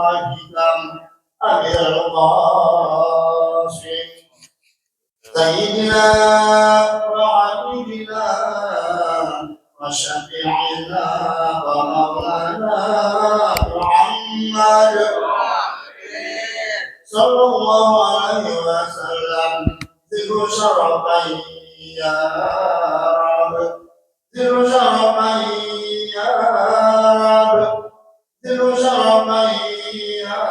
وحاجكم أبي القاسم سيدنا وحبيبنا وشفيعنا ومولانا محمد صلى الله عليه وسلم ذو شرفين يا رب ذو شرفين يا رب ذو شرفين يا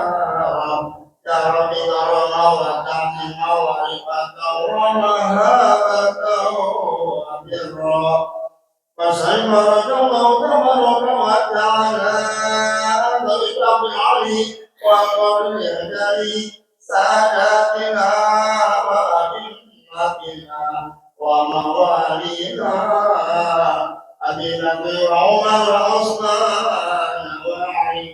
رب يا رب كرما وتعظيما ورفقة ومهابة وبرا فسلم رضي الله تبارك وتعالى بالفضل عليه وقل يدي ساداتنا وأئمتنا وموالينا أبي بكر وعمر وعثمان وعلي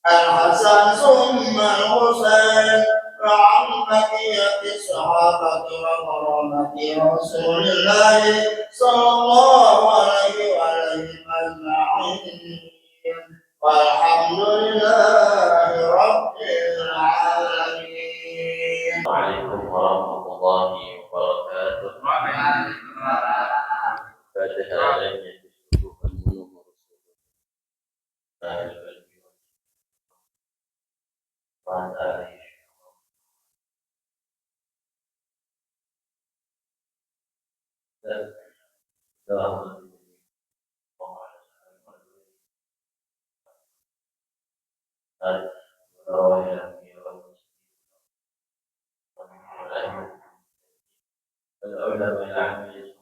الحسن ثم الحسين وعن بقية الصحابة وكرامة رسول الله صلى الله عليه وسلم أجمعين والحمد لله رب العالمين. وعليكم ورحمة الله وبركاته. فاتحة علينا بشروط النور وعن آله العلماء العاملين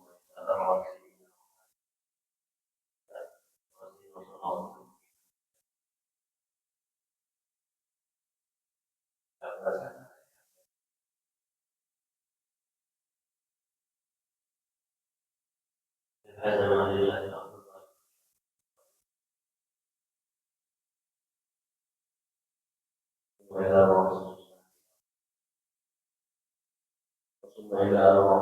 هذا ما لله وإلى الله ثم إلى الله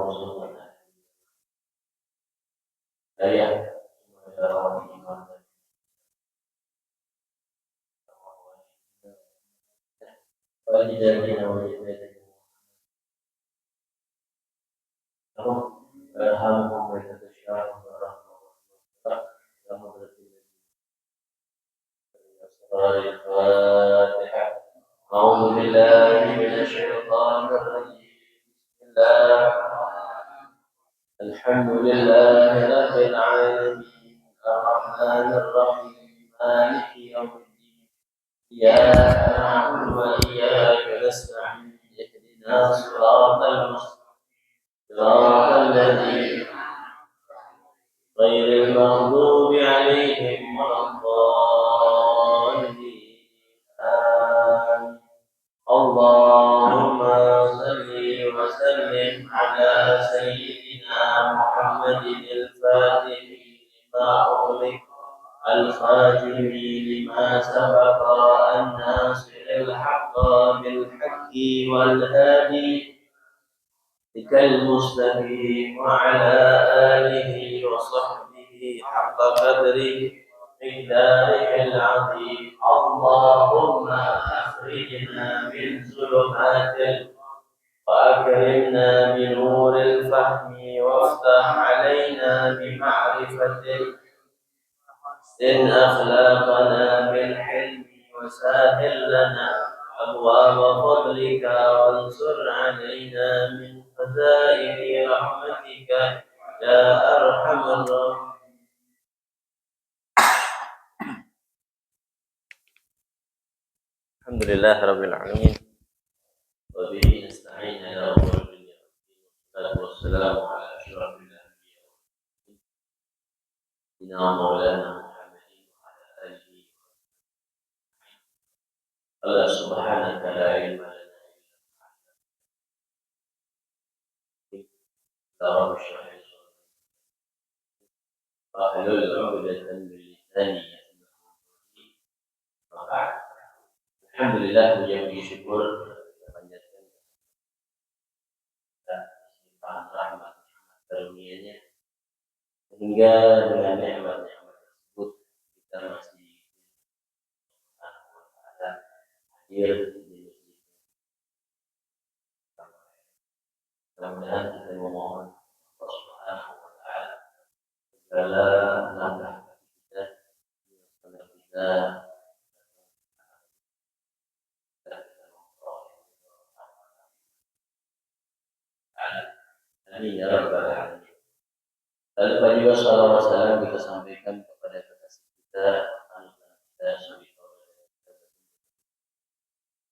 آية وإلى الله والدينا والدينا ويرحمهم ويتشاء الفاتحة. أعوذ بالله من الشيطان الرجيم. بسم الله الحمد لله رب العالمين الرحمن الرحيم مالك يوم الدين إياك نعبد وإياك نستعين اهدنا صراط المستقيم صراط الذين غير المغضوب عليهم ولا الضالين آمين. اللهم صل وسلم على سيدنا محمد الفاتح لما أغلق الخاتم لما سبق الناصر الحق بالحق والهادي بك المستقيم وعلى آله وصحبه حق قدره مقداره العظيم. اللهم أخرجنا من ظلمات وأكرمنا بنور الفهم وافتح علينا بمعرفة إن أخلاقنا بالحلم وسهل لنا أبواب فضلك وانصر علينا من خزائن رحمتك يا أرحم الراحمين. الحمد لله رب العالمين وبه نستعين على أمور الدنيا والصلاة والسلام على أشرف الأنبياء سيدنا مولانا محمد وعلى آله. الله سبحانك لا علم لنا إلا رب اشرح لي صدري واحلل عقدة من لساني يفقهوا قولي. وبعد. Alhamdulillah, puji syukur panjatkan limpahan rahmat karunia-Nya sehingga dengan nikmat-nikmat tersebut kita masih hadir di masjid. Mudah-mudahan kita memohon Allah Subhanahu wa taala segala langkah kita kita Amin ya rabbal alamin. Lalu juga salawat salam kita sampaikan kepada kekasih kita, anak kita,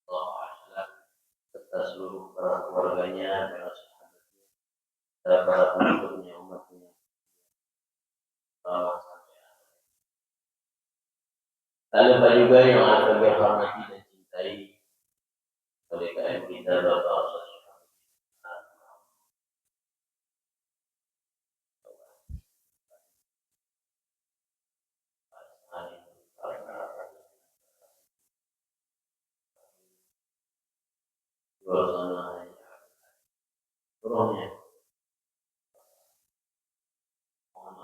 Allah serta seluruh para keluarganya, para sahabatnya, dan para pengikutnya, umatnya. Lalu juga yang kami hormati dan cintai oleh KM kita Bapak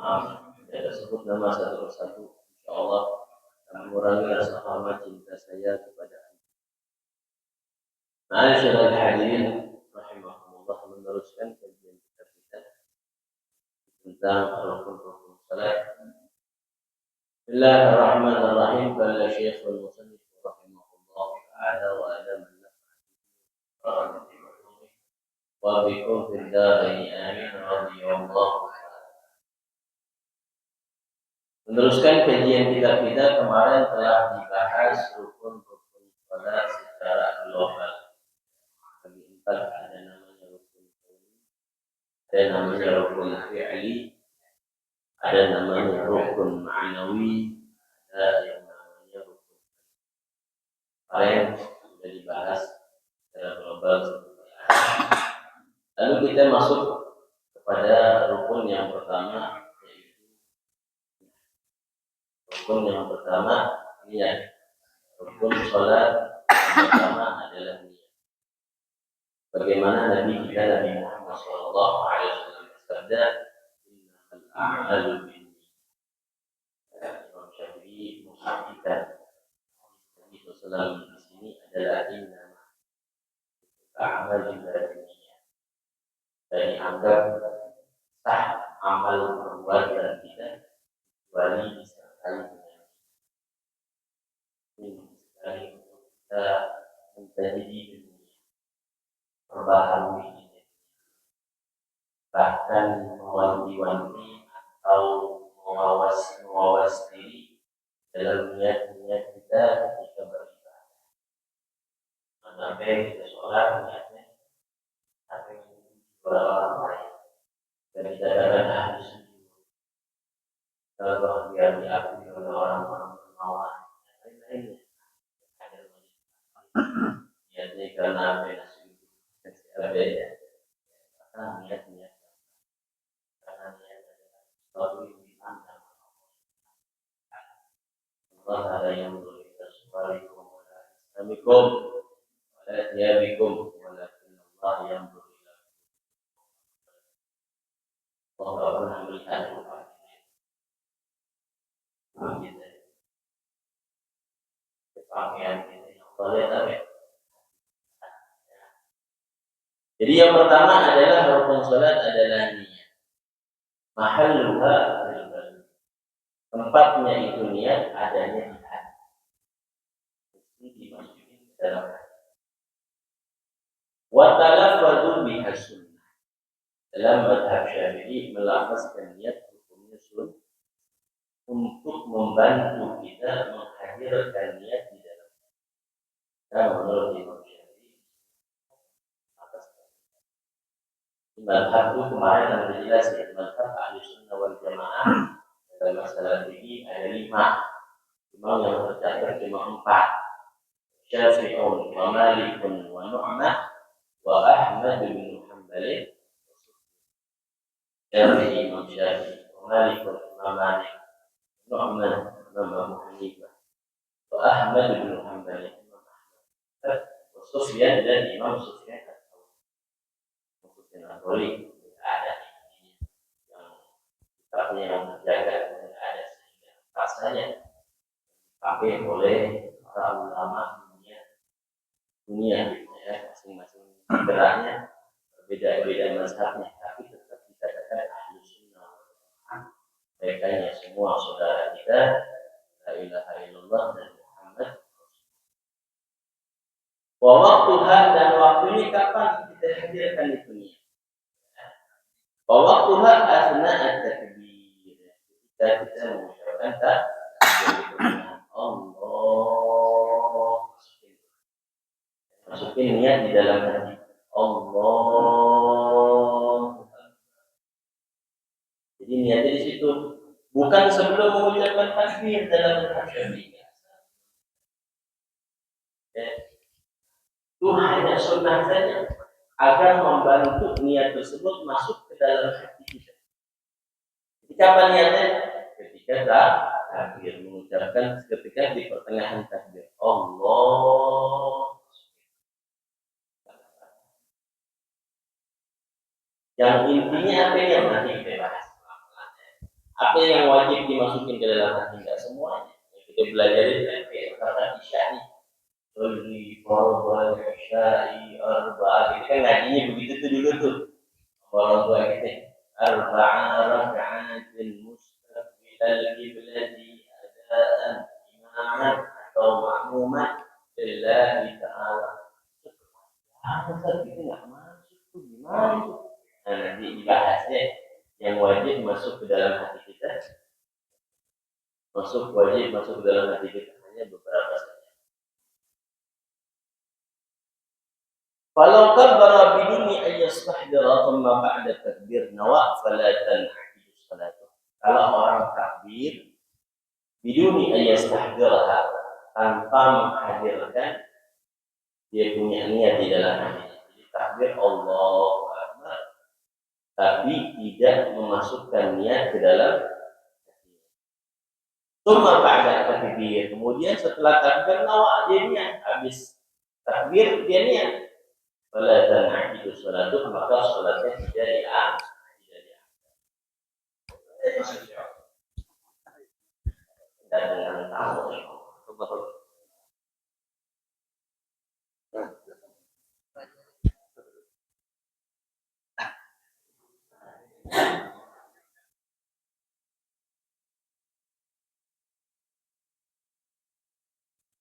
maaf, tidak sebut nama satu persatu. Insyaallah mengurangi rasa hormat cinta saya kepada Anda. Ma'asyiral hadirin rahimahumullah, meneruskan kajian kita tentang rukun-rukun salat. Bismillahirrahmanirrahim. Qala Syekhul Musannif rahimahullah ta'ala wa adam wa bikum fid darain amin radhiyallahu. Meneruskan kajian kita kemarin telah dibahas rukun-rukun salat secara global. Bagi empat ada namanya rukun qauli, ada namanya rukun fi'li, ada namanya rukun ma'nawi, ada yang namanya rukun. Kemarin sudah dibahas secara global. Lalu kita masuk kepada rukun yang pertama, yaitu rukun yang pertama niat. Rukun salat yang pertama adalah niat. Bagaimana Nabi kita Nabi Muhammad sallallahu alaihi wasallam bersabda, "Innamal a'malu binniyat." Imam Syafi'i mengatakan Nabi sallallahu di sini adalah innamal a'malu binniyat. Dan dianggap sah amal perbuatan kita kecuali disertai dengan ini sekali kita menjadi perbaharui ini, bahkan mewanti-wanti atau mewawas diri dalam niat-niat kita ketika beribadah. Sampai kita sholat niatnya sampai kepada orang lain dan kita dapat hadis kalau biar diakui oleh orang-orang bernauan lain-lainnya. Niatnya karena apa ya? Beda. Karena niat-niat karena niat adalah sesuatu yang dipandang Allah ada yang memberikan suarikum wala islamikum wala thiyabikum walakin Allah yang berikan Allah pernah melihat pakaian kita yang Allah lihat apa? Jadi yang pertama adalah rukun salat adalah niat. Mahalluha tempatnya itu niat adanya di hati. Mesti dimasukin ke dalam hati. Wa talaffadhu biha sunnah. Dalam mazhab Syafi'i melafazkan niat hukumnya sunnah untuk membantu kita menghadirkan niat di dalam hati. Dan menurut Imam Syafi'i mazhab itu kemarin sudah jelas ya, mazhab Ahlussunnah wal Jamaah dalam masalah ini ada 5. Imam yang tercatat cuma 4. Syafi'un wa Malikun wa Nu'mah wa Ahmad bin Hanbal. Syafi'i, Imam Syafi'i, wa Malikun, Imam Malik, Nu'man, Imam Abu Hanifah, wa Ahmad bin Hanbal, Imam Ahmad, wa Sufyan dan Imam Sufyan. Boleh ada yang terjaga dan ada sehingga rasanya pakai oleh para ulama dunia dunia ya, masing-masing geraknya berbeda-beda mazhabnya, tapi tetap dikatakan ahlu sunnah. Mereka ya semua saudara kita, la ilaha illallah dan Muhammad. Wa waktuha, dan waktunya kapan kita hadirkan itu nih? Wa waktuha asna at-takbir, ketika kita mengucapkan takbir. Allah, masukin niat di dalam hati. Allah. Jadi niatnya di situ, bukan sebelum mengucapkan takbir dalam hati. Itu hanya sunnah saja agar membantu niat tersebut masuk ke dalam hati kita. Kapan niatnya? Ketika takbir, mengucapkan ketika di pertengahan takbir. Allah. Yang intinya apa yang nanti kita bahas? Apa yang wajib dimasukin ke dalam hati? Tidak semuanya. Yang kita belajar itu kan kata isya nih. Kulli fardhu isya'i arba'a. Kita kan ngajinya begitu tuh dulu tuh. Orang tua kita arba'a raka'atin mustaqbilal qiblati adaan imaman atau ma'muman lillahi ta'ala. Apa itu nggak masuk tuh gimana tuh? Nah, nanti dibahasnya yang wajib masuk ke dalam hati kita. Wajib masuk ke dalam hati kita hanya beberapa saja. Falau kabbara biduni ayyastahdira thumma ba'da takbir nawa fala tan'aqidu salatu. Kalau orang takbir biduni ayyastahdira, tanpa menghadirkan dia punya niat di dalam hati. Jadi takbir Allahu Akbar tapi tidak memasukkan niat ke dalam hati. Thumma ba'da takbir, kemudian setelah takbir nawa dia niat, habis takbir dia niat. Fala tan'aqidu salatu, maka salatnya tidak diangkat. Dan dengan tahu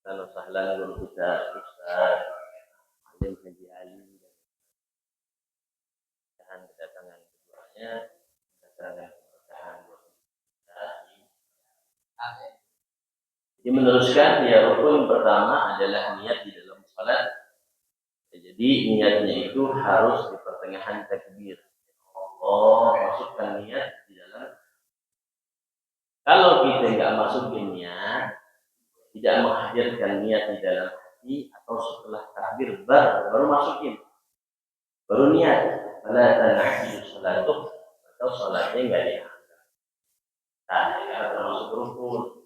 kalau sahlan guru kita Ustaz Alim Haji Ali dan kedatangan keduanya, kedatangan jadi meneruskan ya, rukun pertama adalah niat di dalam salat. Jadi niatnya itu harus di pertengahan takbir. Allah, masukkan niat di dalam. Kalau kita nggak masukin niat, tidak menghadirkan niat di dalam hati, atau setelah takbir baru masukin, baru niat, pada tanah salatu, atau salatnya nggak dianggap. Nah, karena termasuk rukun.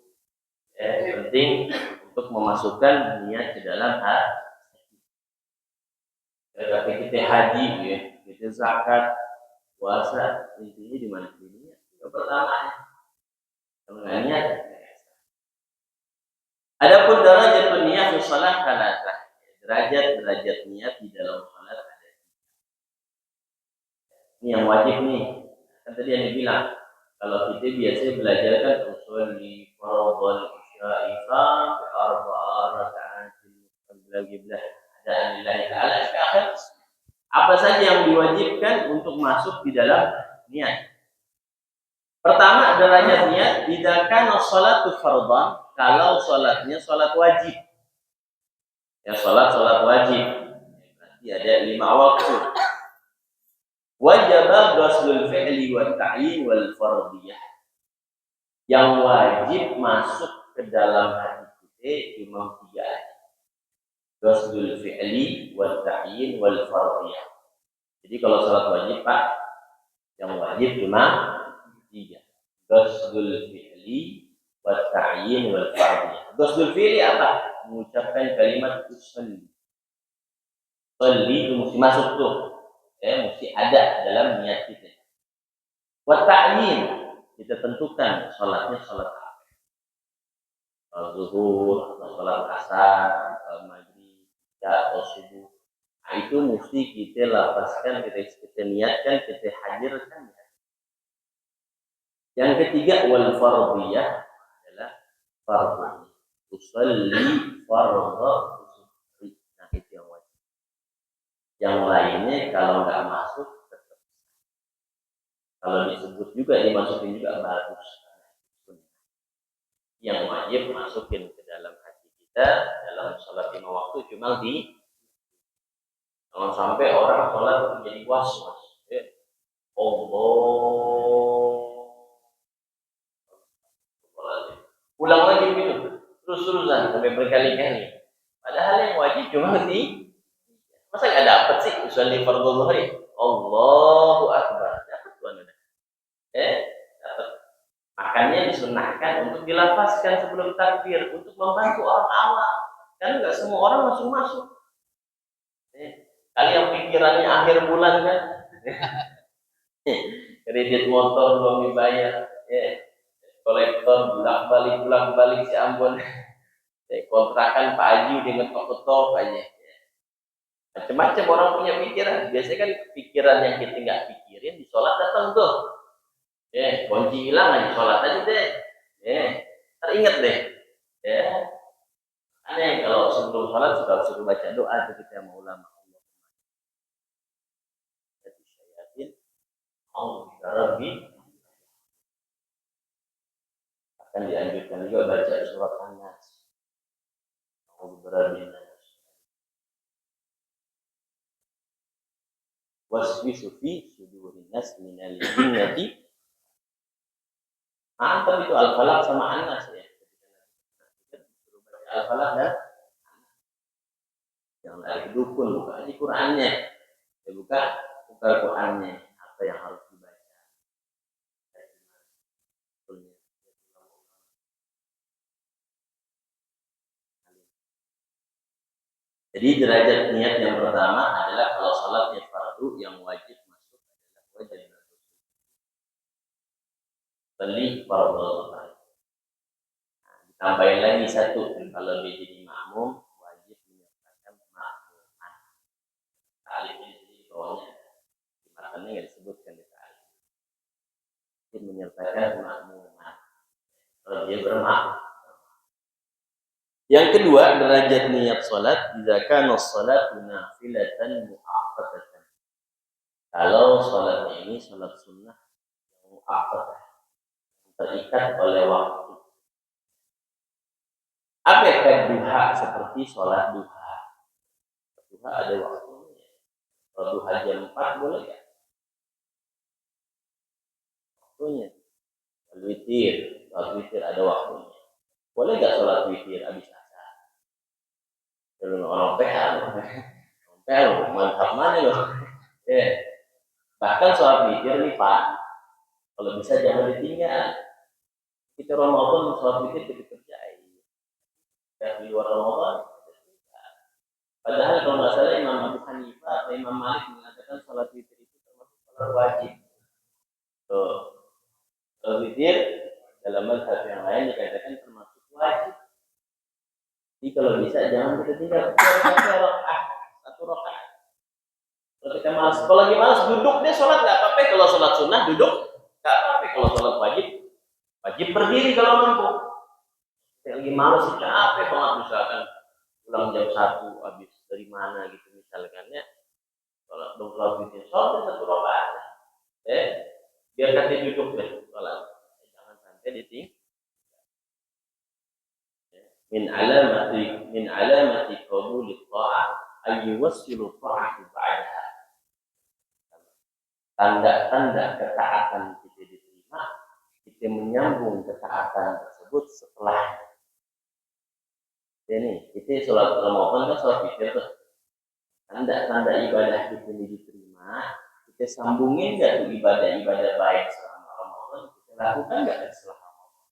Penting untuk memasukkan niat ke dalam hati. Ketika kita haji, ya, kita zakat, puasa, intinya di mana niat? Yang pertama, dengan niat. Adapun derajat niat di salat salatah, derajat niat di dalam salat ada. Ini yang wajib nih. Kan tadi yang dibilang, kalau kita biasanya belajar kan usul di fardhu isya'i sampai arba'a raka'atin lagi ada lillahi ta'ala akhir. Apa saja yang diwajibkan untuk masuk di dalam niat? Pertama, derajat niat idza kana sholatu fardhan, kalau sholatnya sholat wajib. Ya, sholat wajib. Berarti ada 5 waktu. Wajib ghuslul fi'li wa ta'yin wal fardiyah. Yang wajib masuk ke dalam hati kita cuma 3 aja. Ghuslul fi'li wa ta'yin wal fardiyah. Jadi kalau sholat wajib, Pak, yang wajib cuma 3. Ghuslul fi'li wa ta'yin wal fardiyah. Ghuslul fi'li apa? Mengucapkan kalimat usolli. Usolli itu mesti masuk tuh. Mesti ada dalam niat kita. Wa ta'yin, kita tentukan sholatnya sholat apa. Zuhur, atau sholat asar, atau maghrib, ya atau subuh. Nah, itu mesti kita lapaskan, kita niatkan, kita hadirkan. Yang ketiga wal fardiyah adalah fardhu. Usalli fardhu. Nah, itu yang wajib. Yang lainnya kalau nggak masuk tetap. Kalau disebut juga dimasukin juga bagus. Yang wajib masukin ke dalam hati kita dalam sholat 5 waktu cuma jangan sampai orang sholat menjadi was-was. Allah ulang lagi gitu terus-terusan sampai berkali-kali. Padahal yang wajib cuma masa nggak dapat sih usolli fardhu dhuhri Allahu akbar dapat tuan dapat. Makanya disunahkan untuk dilafazkan sebelum takbir untuk membantu orang awam. Kan nggak semua orang langsung masuk. Kali yang pikirannya akhir bulan kan, kredit motor belum dibayar, kolektor bolak-balik si Ambon, kontrakan Pak Haji udah ngetok-ngetok aja. Macam-macam orang punya pikiran. Biasanya kan pikiran yang kita nggak pikirin di sholat datang tuh. Kunci hilang aja sholat aja deh. Teringat deh. Aneh kalau sebelum sholat suruh baca doa itu kita mau ulama. Rabbi akan dianjurkan juga baca surat An-Nas. Waswisu fi sudurin nas minal jinnati. Mantap itu Al-Falaq sama An-Nas ya. Al-Falaq dan yang dari dukun buka aja Qur'annya. Ya buka Qur'annya apa yang harus dibaca. Jadi derajat niat yang pertama adalah kalau salat niat fardu yang wajib masuk adalah wajib. Beli fardu. Tambahin lagi satu, kalau dia jadi makmum wajib menyertakan makmuman. Alif ini di bawahnya, di matanya nggak disebutkan di alif. Wajib menyertakan makmuman. Kalau dia bermakmum. Yang kedua derajat niat salat, jika kana sholatu nafilatan muaqqatatan. Kalau salatnya ini salat sunnah yang muaqqatah, terikat oleh waktu. Apakah duha seperti sholat duha? Duha ada waktunya. Kalau duha jam 4 boleh ya? Waktunya. Witir, sholat witir ada waktunya. Boleh nggak sholat witir habis asar? Kalau orang PL, mantap mana loh? Bahkan sholat witir nih Pak, kalau bisa jangan ditinggal. Kita Ramadan sholat witir kita kerjain. Di luar Ramadan. Padahal kalau nggak salah Imam Abu Hanifah atau Imam Malik mengatakan sholat witir itu termasuk sholat wajib. Sholat witir dalam mazhab yang lain dikatakan termasuk wajib. Jadi kalau bisa jangan kita tinggal satu rakaat. Kalau kita malas, kalau lagi malas duduk deh sholat nggak apa-apa. Kalau sholat sunnah duduk nggak apa-apa. Kalau sholat wajib berdiri kalau mampu. Lagi malas capek banget misalkan pulang jam 1 habis dari mana gitu misalkan ya. Kalau sholat witir sholat satu rakaat. Biarkan dia duduk deh sholat. Jangan sampai ditinggal. Min alamati qabuli ta'ah ay yuwassilu ta'atu ba'daha. Tanda-tanda ketaatan kita diterima, kita menyambung ketaatan tersebut setelah. Ini kita sholat Ramadan kan sholat witir tuh. Tanda-tanda ibadah kita diterima, kita sambungin nggak tuh ibadah-ibadah baik selama Ramadan, kita lakukan nggak setelah Ramadan.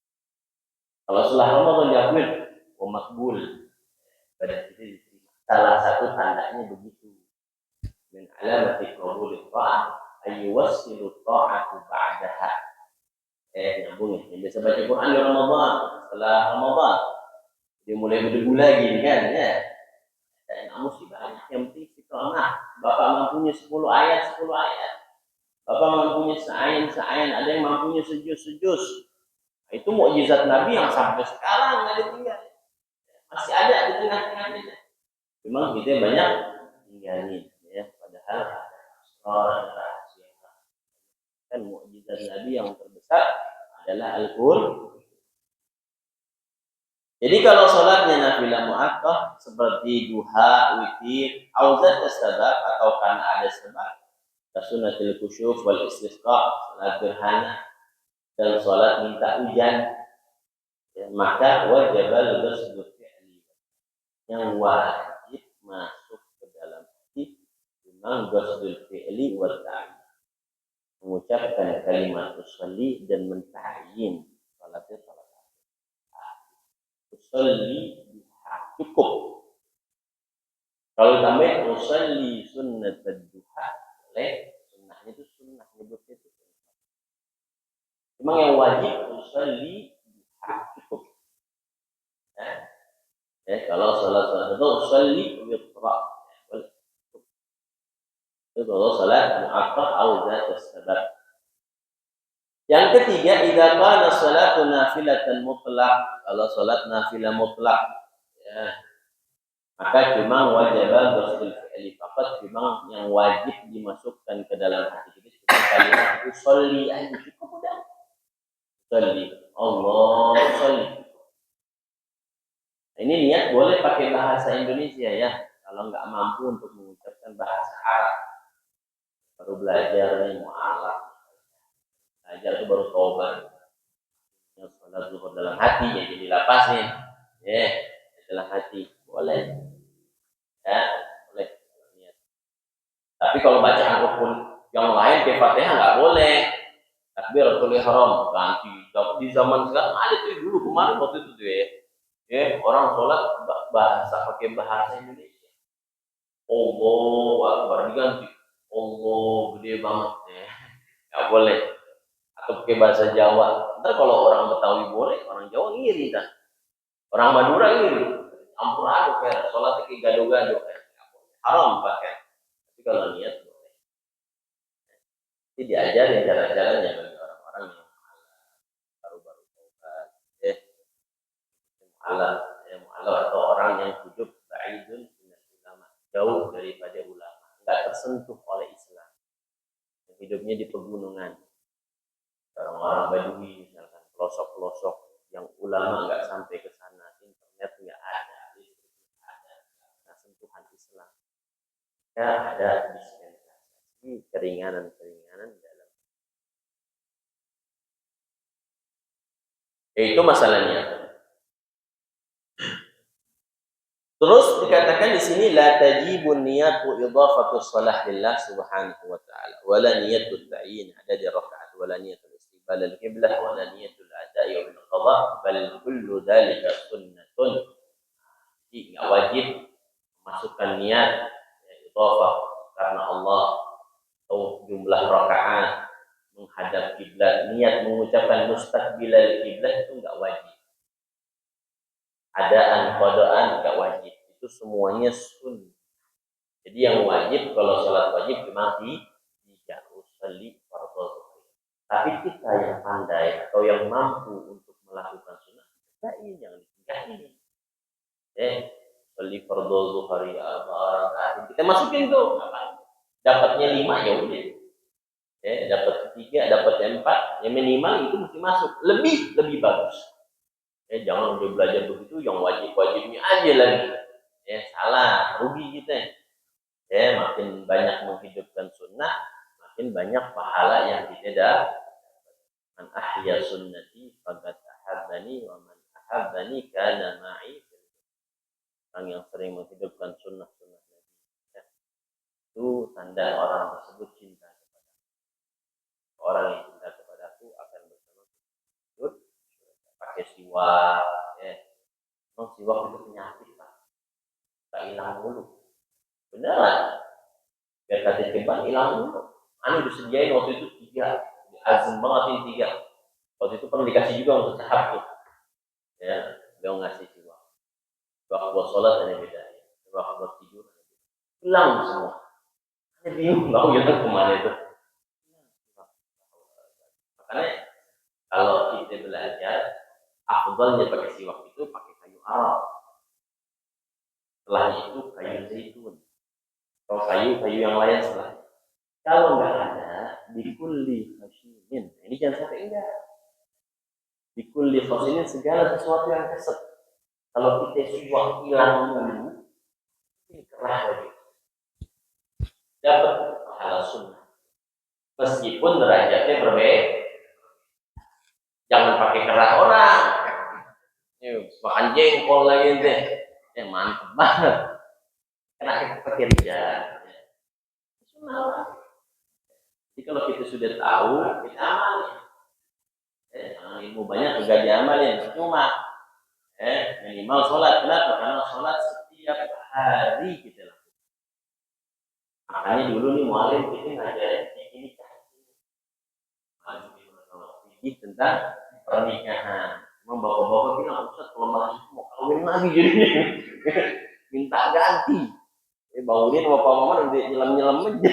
Kalau setelah Ramadan diakuin, makbul, ibadah kita diterima. Salah satu tandanya begitu. Min alamati qabuli ta'ah ayyuwassilu ta'atu ba'daha. Nyambungin. Yang biasa baca Quran di Ramadan, setelah Ramadan dia mulai berdebu lagi kan ya. Enak musik setengah, Bapak mampunya 10 ayat, 10 ayat. Bapak mampunya seayan, ada yang mampunya sejus. Itu mukjizat Nabi yang sampai sekarang nggak ditinggal. Masih ada di tengah-tengah kita. Memang kita banyak tinggalin, ya. Padahal ada rahasia. Kan mukjizat Nabi yang terbesar adalah Al-Qur'an. Jadi kalau sholatnya nafilah mu'akkad seperti duha, witir, auzat sebab atau karena ada sebab, kasunatil khusyuf wal istisqa, salat gerhana dan sholat minta hujan, ya, maka wajib al-ghusl fi'li. Yang wajib masuk ke dalam hati memang ghusl fi'li wa ta'yin. Mengucapkan kalimat usolli dan menta'yin salatnya salat. Usolli cukup. Kalau tambah usolli sunnat duha, boleh. Sunnahnya itu sunnah, nyebutnya itu sunnah. Memang yang wajib usolli cukup. Ya, kalau salat itu usolli witra, boleh. Itu kalau salat mu'akkad atau zat sebab. Yang ketiga, idza qala salatu nafilatan mutlaq, kalau salat nafilah mutlaq, ya, maka cuma wajib ghusl fi'li faqat, cuma yang wajib dimasukkan ke dalam hati kita cuma kalimat usolli aja, cukup udah. Usolli, Allah usolli. Ini niat boleh pakai bahasa Indonesia ya, kalau nggak mampu untuk mengucapkan bahasa Arab, baru belajar nih mu'alaf. Belajar itu baru tobat. Yang sholat zuhur dalam hati, jadi dilapasin, ya, dalam hati boleh, ya, boleh. Tapi kalau bacaan rukun yang lain kayak Fatihah nggak boleh. Takbiratul ihram ganti. Di zaman sekarang ada tuh dulu kemarin waktu itu tuh ya, orang sholat pakai bahasa Indonesia. Allahu Akbar diganti. Allah gede banget ya, nggak boleh. Atau pakai bahasa Jawa. Ntar kalau orang Betawi boleh, orang Jawa ngiri kan. Orang Madura ngiri. Ampun aduk ya, sholat kayak gado-gado ya. Haram pakai. Tapi kalau niat boleh. Jadi diajarin cara-caranya bagi orang-orang yang baru-baru taubat. Mu'alaf atau orang yang hidup ba'idun minal ulama, jauh daripada ulama, enggak tersentuh oleh Islam. Hidupnya di pegunungan. Orang-orang Badui misalkan, pelosok-pelosok yang ulama nggak sampai ke sana, internet nggak ada, listrik nggak ada, nah, sentuhan Islam. Ya ada dispensasi keringanan dalam. Itu masalahnya. Terus dikatakan di sini la tajibun niyatu idafatu shalah lillah subhanahu wa ta'ala wala niyatu ta'yin ada di rakaat wala niyatu istiqbal al-qiblah wala niyatu al-ada'i wal qada bal kullu dhalika sunnatun. Jadi enggak wajib masukkan niat idafah karena Allah atau jumlah rakaat menghadap kiblat, niat mengucapkan mustaqbilal kiblat itu enggak wajib. Adaan qadaan enggak wajib, itu semuanya sunnah. Jadi yang wajib kalau sholat wajib cuma tiga usolli fardhu. Tapi kita yang pandai atau yang mampu untuk melakukan sunnah, kita ini yang ditinggalin. Usolli fardhu zuhri arba'ah. Kita masukin tuh. Dapatnya 5 ya udah. Dapat 3, dapat 4, yang minimal itu mesti masuk. Lebih bagus. Jangan udah belajar begitu yang wajibnya aja lagi. Salah, rugi kita. Makin banyak menghidupkan sunnah, makin banyak pahala yang kita dapat. Man ahya sunnati faqad ahabbani wa man ahabbani kana ma'i. Orang yang sering menghidupkan sunnah-sunnah Nabi, itu tanda orang tersebut cinta kepada orang yang cinta kepada aku akan bersama pakai siwak, siwak itu penyakit Pak, tak hilang dulu, beneran, biar kata cepat hilang dulu. Anu disediain waktu itu 3, azam banget ini 3. Waktu itu pernah dikasih juga untuk tahap tuh, beliau ngasih siwak buat sholat ada beda, buat tidur ada beda. hilang semua. Saya bingung tahu gitu kemana itu. Makanya kalau kita belajar, afdalnya pakai siwak itu pakai kayu arab. Setelahnya itu kayu zaitun. Atau kayu yang lain setelah. Kalau nggak ada, dikulli khasinin. Ini jangan sampai enggak. Dikulli khasinin segala sesuatu yang keset. Kalau kita siwak hilang dulu, ini kerah lagi. Dapat pahala sunnah. Meskipun derajatnya berbeda. Jangan pakai kerah orang. Makan jengkol lagi deh. Mantap banget. Kena pekerja. Sunnah. Jadi kalau kita sudah tahu, kita amalin. Ilmu banyak juga diamalin. Cuma minimal sholat. Kenapa? Karena sholat setiap hari kita lakukan. Makanya dulu nih mualim kita ngajarin ini tentang pernikahan. Memang bapak-bapak bilang, Ustaz kalau masih mau kawin lagi jadinya. Minta ganti. Bangunin bapak mama udah nyelam-nyelam aja.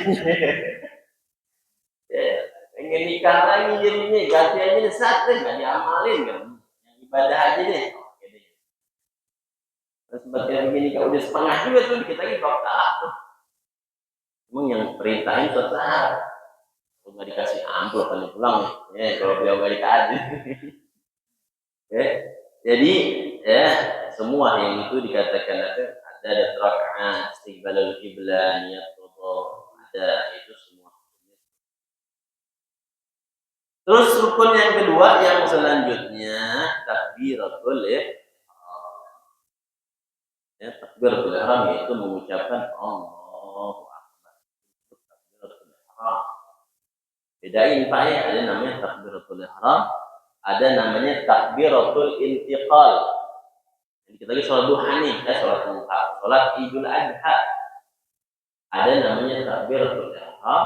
Pengen nikah lagi jadinya, ganti aja deh saat deh, gak diamalin kan. Yang ibadah aja deh. Oke deh. Terus bagian begini kalau udah setengah juga tuh kita lagi bakal tuh. Emang yang perintahin selesai. Kalau nggak dikasih amplop kan pulang ya. Kalau beliau nggak dikasih. Jadi semua yang itu dikatakan ada rakaat, istiqbalul qiblah, niat qadha, ada itu semua. Terus rukun yang kedua yang selanjutnya takbiratul ihram. Takbiratul ihram yaitu mengucapkan Allahu Akbar. Takbiratul ihram. Bedain Pak ya, ada namanya takbiratul ihram, ada namanya takbiratul intiqal. Jadi kita lagi sholat duha nih, sholat Idul Adha. Ada namanya takbiratul ihram,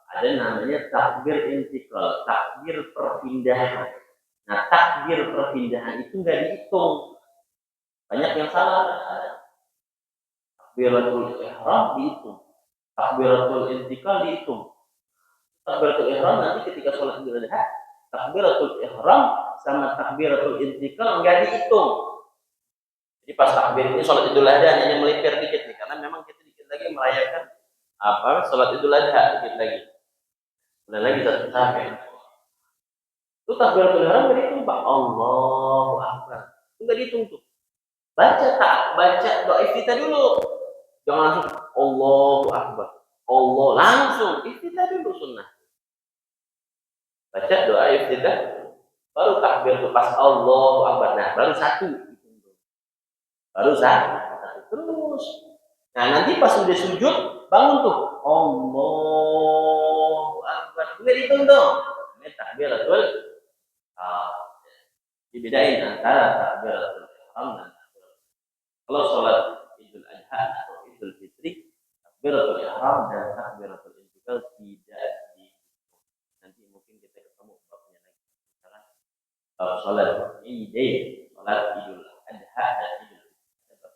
ada namanya takbir intiqal, takbir perpindahan. Nah, takbir perpindahan itu nggak dihitung. Banyak yang salah. Takbiratul ihram dihitung, takbiratul intiqal dihitung. Takbiratul ihram nanti ketika sholat Idul Adha, takbiratul ihram sama takbiratul intiqal nggak dihitung. Jadi pas takbir ini sholat Idul Adha hanya melipir dikit nih, karena memang kita dikit lagi merayakan sholat Idul Adha dikit lagi. Udah lagi satu sampai. Itu takbiratul ihram nggak dihitung Pak. Allahu Akbar. Itu nggak dihitung tuh. Baca doa iftitah dulu. Jangan langsung Allahu Akbar. Allah langsung iftitah dulu sunnah. Baca doa iftitah, baru takbir tuh pas Allahu Akbar. Nah, baru satu. Baru satu. Terus. Nah, nanti pas udah sujud, bangun tuh. Allahu Akbar. Udah dihitung dong. Ini takbiratul dibedain antara takbiratul ihram dan takbiratul. Kalau sholat Idul Adha atau Idul Fitri, takbiratul ihram dan takbiratul intiqal tidak di. Nanti mungkin kita ketemu babnya lagi. Misalkan sholat Idain, sholat Idul Adha dan Idul Fitri.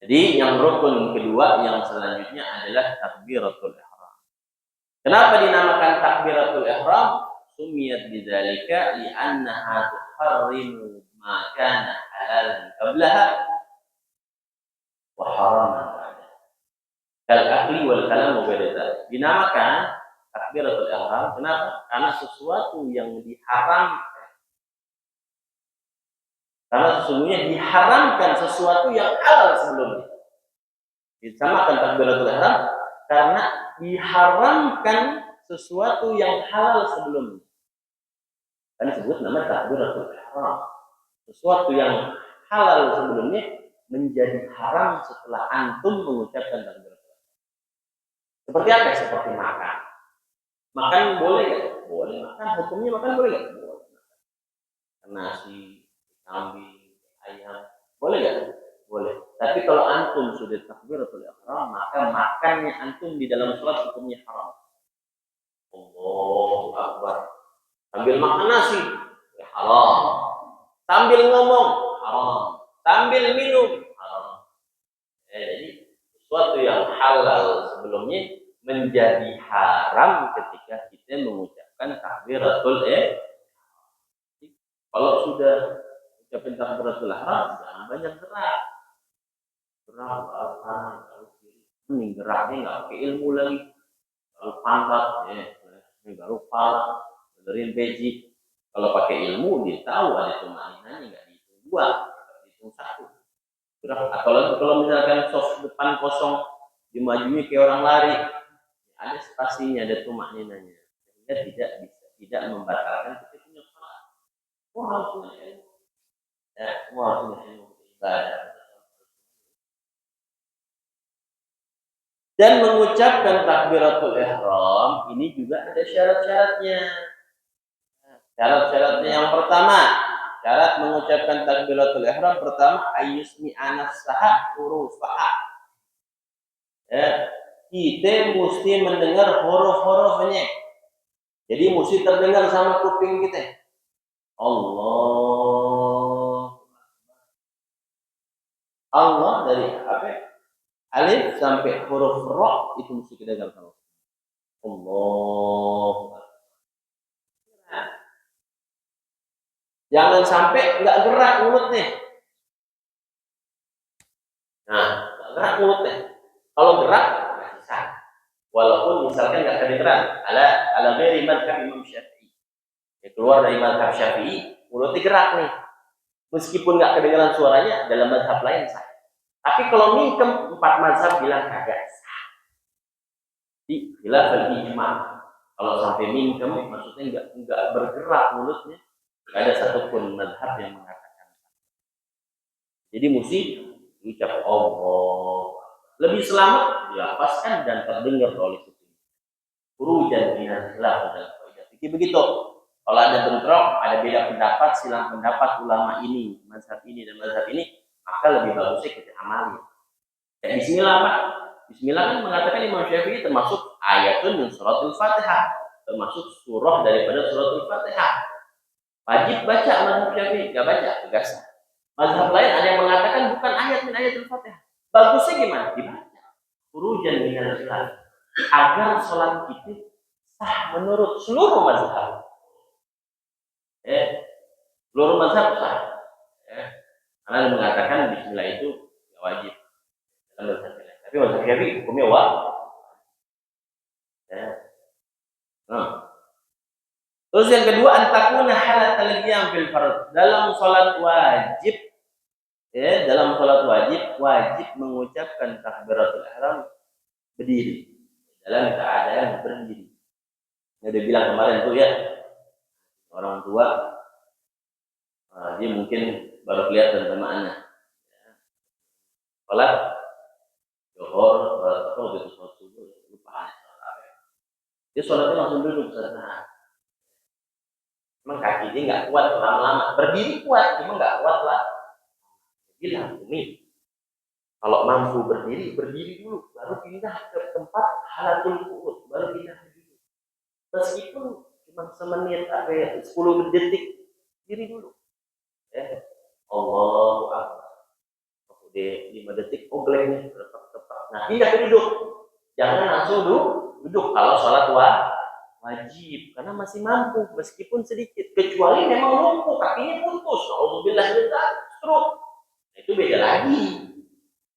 Jadi yang rukun kedua yang selanjutnya adalah takbiratul ihram. Kenapa dinamakan takbiratul ihram? Sumiyat bidzalika li'annaha tuharrimu ma kana halalan qablaha wa haraman ba'daha. Kal akli wal kalam wa ghairu. Dinamakan takbiratul ihram kenapa? Karena sesuatu yang diharamkan. Karena sesungguhnya diharamkan sesuatu yang halal sebelumnya. Disamakan takbiratul ihram karena diharamkan sesuatu yang halal sebelumnya. Kan disebut nama takbiratul ihram. Sesuatu yang halal sebelumnya menjadi haram setelah antum mengucapkan takbiratul ihram. Seperti apa? Seperti makan. Makan boleh nggak? Boleh makan. Hukumnya makan boleh nggak? Boleh. Nasi, kambing, ayam, boleh nggak? Boleh. Tapi kalau antum sudah takbiratul ihram, maka makannya antum di dalam sholat hukumnya haram. Allahu Akbar. Sambil makan nasi, ya haram. Sambil ngomong, haram. Sambil minum, haram. Jadi sesuatu yang halal sebelumnya menjadi haram ketika kita mengucapkan takbiratul ihram. Kalau sudah ucapin takbiratul ihram, jangan banyak gerak. Ini geraknya nggak pakai ilmu lagi. Baru pantat, ini baru kepala, benerin beci. Kalau pakai ilmu, dia tahu ada tumaninanya, nggak dihitung dua, dihitung satu. Kalau misalkan soft depan kosong, dimajunya kayak orang lari, ada spasinya, ada tumaninanya, sehingga tidak membatalkan kita punya sholat. Wah, harus punya ilmu. Ya, semua harus punya ilmu ibadah. Dan mengucapkan takbiratul ihram ini juga ada syarat-syaratnya. Syarat-syaratnya yang pertama, syarat mengucapkan takbiratul ihram pertama ayyusmi anafsaha hurufaha. Ya, kita mesti mendengar huruf-hurufnya. Jadi mesti terdengar sama kuping kita. Allah dari apa? Alif sampai huruf ra itu mesti kita dengar sama. Allah. Jangan sampai nggak gerak mulutnya. Nah, nggak gerak mulutnya. Kalau gerak, bisa. Walaupun misalkan nggak kedengeran, ala ghairi madhab Imam Syafi'i. Ya, keluar dari madhab Syafi'i, mulutnya gerak nih. Meskipun nggak kedengeran suaranya, dalam madhab lain sah. Tapi kalau mingkem, 4 mazhab bilang kagak sah. Di khilaf ijma'. Kalau sampai mingkem, maksudnya nggak bergerak mulutnya, nggak ada satupun mazhab yang mengatakan. Jadi mesti ucap Allah. Lebih selamat dilafazkan dan terdengar oleh kuping. Furujan minal khilaf dalam kaidah fikih begitu. Kalau ada bentrok, ada beda pendapat, silang pendapat ulama ini, mazhab ini dan mazhab ini, maka lebih bagusnya kita amali. Kayak Bismillah Pak. Bismillah kan mengatakan Imam Syafi'i termasuk ayatun min suratul Fatihah, termasuk surah daripada suratul Fatihah. Wajib baca mazhab Syafi'i, nggak baca, tegas. Mazhab lain ada yang mengatakan bukan ayat min ayatul Fatihah. Bagusnya gimana? Dibaca. Furujan minal khilaf. Agar sholat kita sah menurut seluruh mazhab. Seluruh mazhab sah. Karena mengatakan Bismillah itu wajib. Tapi mazhab Syafi'i hukumnya wajib. Terus yang kedua, antakuna halatal qiyam fil fard. Dalam sholat wajib, dalam sholat wajib mengucapkan takbiratul ihram berdiri. Dalam keadaan berdiri. Yang udah bilang kemarin tuh ya, orang tua, dia mungkin baru kelihatan temaannya. Sholat Zuhur, sholat subuh, lupa. Dia sholatnya langsung duduk sana. Emang kaki dia nggak kuat lama-lama. Berdiri kuat, cuma nggak kuat lah. Bilang, ini kalau mampu berdiri dulu, baru pindah ke tempat halatul qu'ud, baru pindah berdiri. Meskipun cuma semenit, 10 detik, diri dulu. Allahu Akbar. Udah 5 detik, gelengnya tepat. Nah, pindah ke duduk. Jangan langsung duduk kalau sholat wajib, karena masih mampu meskipun sedikit, kecuali memang lumpuh, kakinya putus, alhamdulillah stroke, itu beda lagi.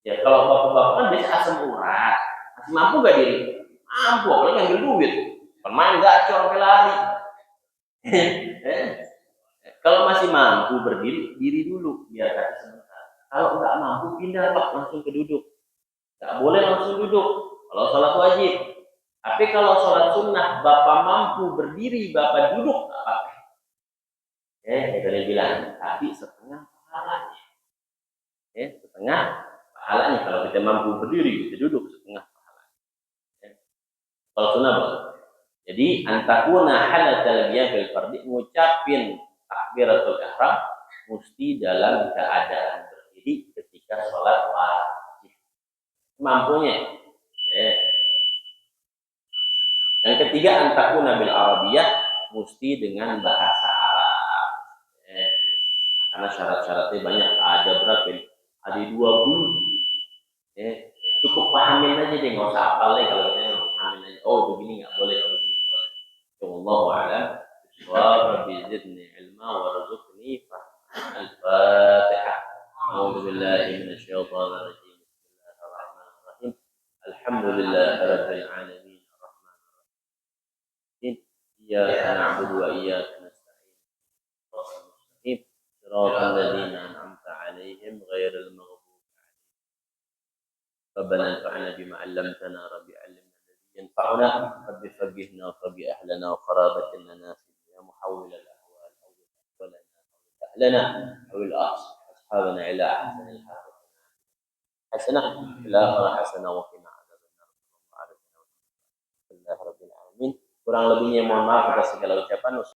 Ya kalau bapak-bapak kan biasa asam urat, masih mampu gak diri? Mampu, apalagi ngambil duit, pemain gacor sampai lari. Kalau masih mampu berdiri, diri dulu biar kaki sebentar. Kalau nggak mampu pindah Pak, langsung ke duduk. Nggak boleh langsung duduk kalau sholat wajib. Tapi kalau sholat sunnah, Bapak mampu berdiri, Bapak duduk, nggak apa-apa. Dia bilang, tapi setengah pahalanya. Setengah pahalanya. Kalau kita mampu berdiri, kita duduk setengah pahalanya. Kalau sunnah, boleh. Jadi, antakuna halatal qiyam fil fardhi, ngucapin takbiratul ihram mesti dalam keadaan berdiri ketika sholat wajib. Mampunya. Yang ketiga, antakuna bil arabiyah, mesti dengan bahasa Arab. Karena syarat-syaratnya banyak, ada berapa? Ada 20. cukup pahamin aja deh, nggak usah hafalnya. Kalau kita pahamin aja, oh begini nggak boleh, oh begini. Wallahu a'lam. Rabbi zidni ilma warzuqni fahma. Al-Fatihah. A'udzu billahi minasyaitonir rajim. Bismillahirrahmanirrahim. Alhamdulillahi rabbil alamin. Arrahmanirrahim. Iyyaka na'budu wa iyyaka nasta'in. Shiratal ladzina an'amta 'alaihim ghairil maghdubi 'alaihim. ربنا انفعنا بما علمتنا ربي علمنا الذي ينفعنا رب فقهنا وفقه أهلنا وقرابتنا في الدنيا محول الأهوال أول أهلنا أو أصحابنا إلى أحسن الحال حسنة في الآخرة حسنة وقنا عذاب النار. Alhamdulillah rabbil alamin. Kurang lebihnya mohon maaf atas segala ucapan.